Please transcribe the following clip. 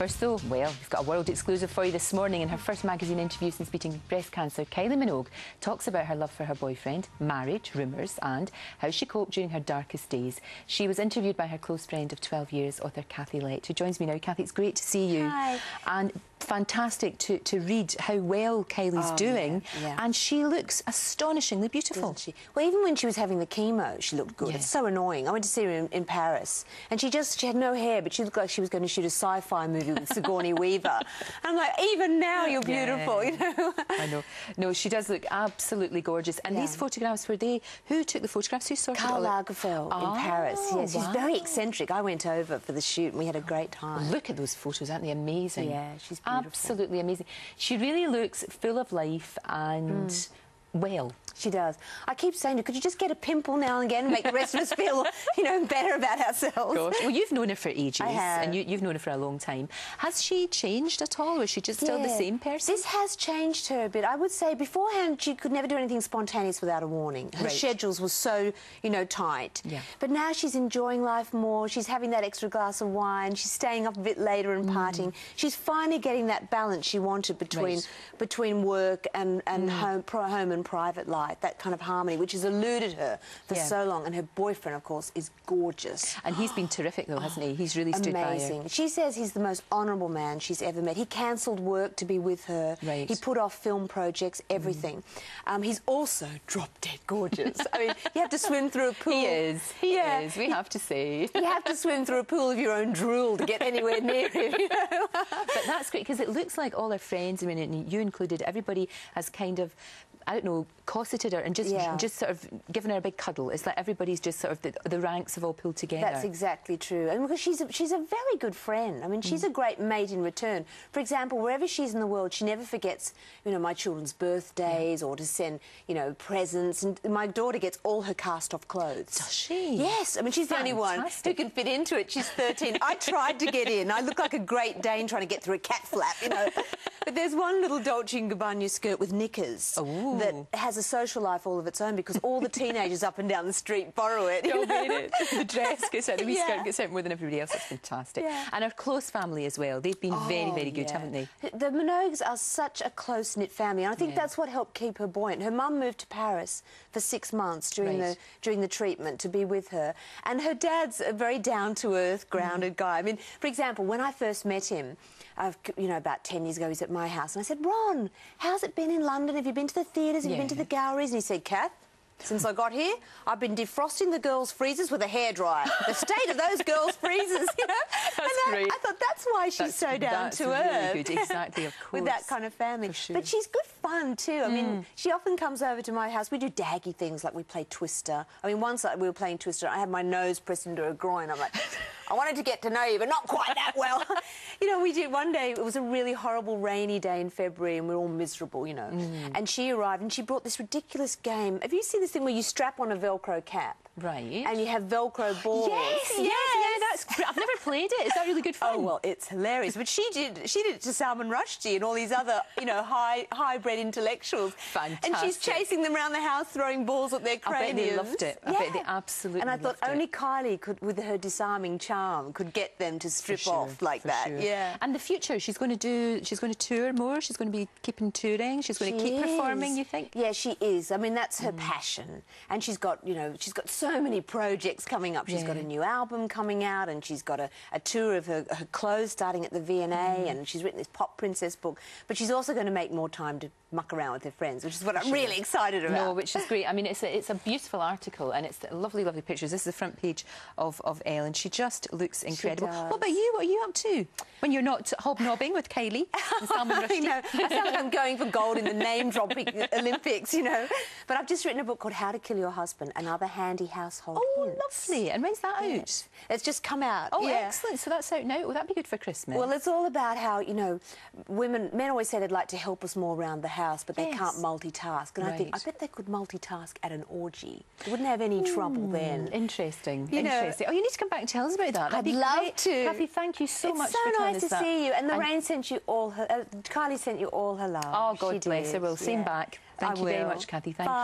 First though, well, we've got a world exclusive for you this morning. In her first magazine interview since beating breast cancer, Kylie Minogue talks about her love for her boyfriend, marriage, rumours and how she coped during her darkest days. She was interviewed by her close friend of 12 years, author Kathy Lett, who joins me now. Kathy, it's great to see you. Hi. And fantastic to read how well Kylie's doing. Yeah. And she looks astonishingly beautiful. Doesn't she? Well, even when she was having the chemo, she looked good. Yeah. It's so annoying. I went to see her in Paris, and she had no hair, but she looked like she was going to shoot a sci-fi movie with Sigourney Weaver. And I'm like, even now you're beautiful, you know? I know. No, she does look absolutely gorgeous. And these photographs, were they... Who took the photographs? Who sorted Karl it all? Lagerfeld in Paris. Yes, she's very eccentric. I went over for the shoot and we had a great time. Look at those photos, aren't they amazing? Yeah, she's beautiful. Absolutely amazing. She really looks full of life and well. She does. I keep saying to her, could you just get a pimple now and again and make the rest of us feel, you know, better about ourselves? Gosh. Well, you've known her for ages. I have. And you've known her for a long time. Has she changed at all, or is she just still the same person? This has changed her a bit. I would say beforehand she could never do anything spontaneous without a warning. Her schedules were so, you know, tight. Yeah. But now she's enjoying life more. She's having that extra glass of wine. She's staying up a bit later and partying. She's finally getting that balance she wanted between work and home and private life. That kind of harmony, which has eluded her for so long. And her boyfriend, of course, is gorgeous. And he's been terrific, though, hasn't he? He's really stood by her. She says he's the most honourable man she's ever met. He cancelled work to be with her. Right. He put off film projects, everything. He's also drop-dead gorgeous. I mean, you have to swim through a pool. He is. He is, we have to say. You have to swim through a pool of your own drool to get anywhere near him, you know? But that's great, because it looks like all her friends, I mean, and you included, everybody has kind of, I don't know, cosseted her and just sort of given her a big cuddle. It's like everybody's just sort of, the ranks have all pulled together. That's exactly true. And because she's a very good friend. I mean, she's a great mate in return. For example, wherever she's in the world, she never forgets, you know, my children's birthdays or to send, you know, presents. And my daughter gets all her cast-off clothes. Does she? Yes. I mean, she's the only one who can fit into it. She's 13. I tried to get in. I look like a Great Dane trying to get through a cat flap, you know. But there's one little Dolce & Gabbana skirt with knickers that has a social life all of its own, because all the teenagers up and down the street borrow it. They all made it. The dress gets out, the wee skirt gets out more than everybody else. That's fantastic. Yeah. And her close family as well. They've been very, very good, haven't they? The Minogues are such a close-knit family, and I think that's what helped keep her buoyant. Her mum moved to Paris for 6 months during the treatment to be with her, and her dad's a very down-to-earth, grounded guy. I mean, for example, when I first met him, you know, about 10 years ago, he was at my house, and I said, Ron, how's it been in London? Have you been to the theatres? Have you been to the galleries? And he said, Kath, since I got here, I've been defrosting the girls' freezers with a hairdryer. The state of those girls' freezers, you know? That's great. I thought that's why she's so down to earth. Really good. Exactly, of course. With that kind of family. For sure. But she's good fun, too. I mean, she often comes over to my house. We do daggy things, like we play Twister. I mean, once we were playing Twister, I had my nose pressed into her groin. I'm like, I wanted to get to know you, but not quite that well. You know, we did one day, it was a really horrible rainy day in February, and we were all miserable, you know. And she arrived, and she brought this ridiculous game. Have you seen this thing where you strap on a Velcro cap? Right. And you have Velcro balls. Yes, that's great. I've never played it. Is that really good fun? Oh, well, it's hilarious. But she did it to Salman Rushdie and all these other, you know, high-bred intellectuals. Fantastic. And she's chasing them around the house, throwing balls at their craniums. I bet they loved it. I bet they absolutely loved it. And I thought only Kylie could, with her disarming charm, could get them to strip off like that. Sure. Yeah. And the future, she's going to tour more. She's going to be keeping touring. She's going to keep performing, you think? Yeah, she is. I mean, that's her passion. And she's got, you know, she's got so many projects coming up. She's got a new album coming out, and she's got a tour of her clothes starting at the V&A, and she's written this Pop Princess book. But she's also going to make more time to muck around with her friends, which is what I'm really excited about. No, which is great. I mean, it's a beautiful article, and it's lovely, lovely pictures. This is the front page of Elle, and she just looks incredible. What about you? What are you up to when you're not hobnobbing with Kylie and Salman Rushdie? I know. I sound like I'm going for gold in the name-dropping Olympics, you know. But I've just written a book called How to Kill Your Husband and Other Handy Household Hints. Lovely. And when's that out? It's just come out. Oh, excellent. So that's out now. Will that be good for Christmas? Well, it's all about how, you know, men always say they'd like to help us more around the house, but they can't multitask. And I think, I bet they could multitask at an orgy. They wouldn't have any trouble then. Interesting. Interesting. Oh, you need to come back and tell us about that. I'd love to. Kathy, thank you so much for telling us that. It's so nice to see you. And Lorraine sent you all her... Kylie sent you all her love. Oh, God bless her. Well, same back. Thank you very much, Kathy. Thank you.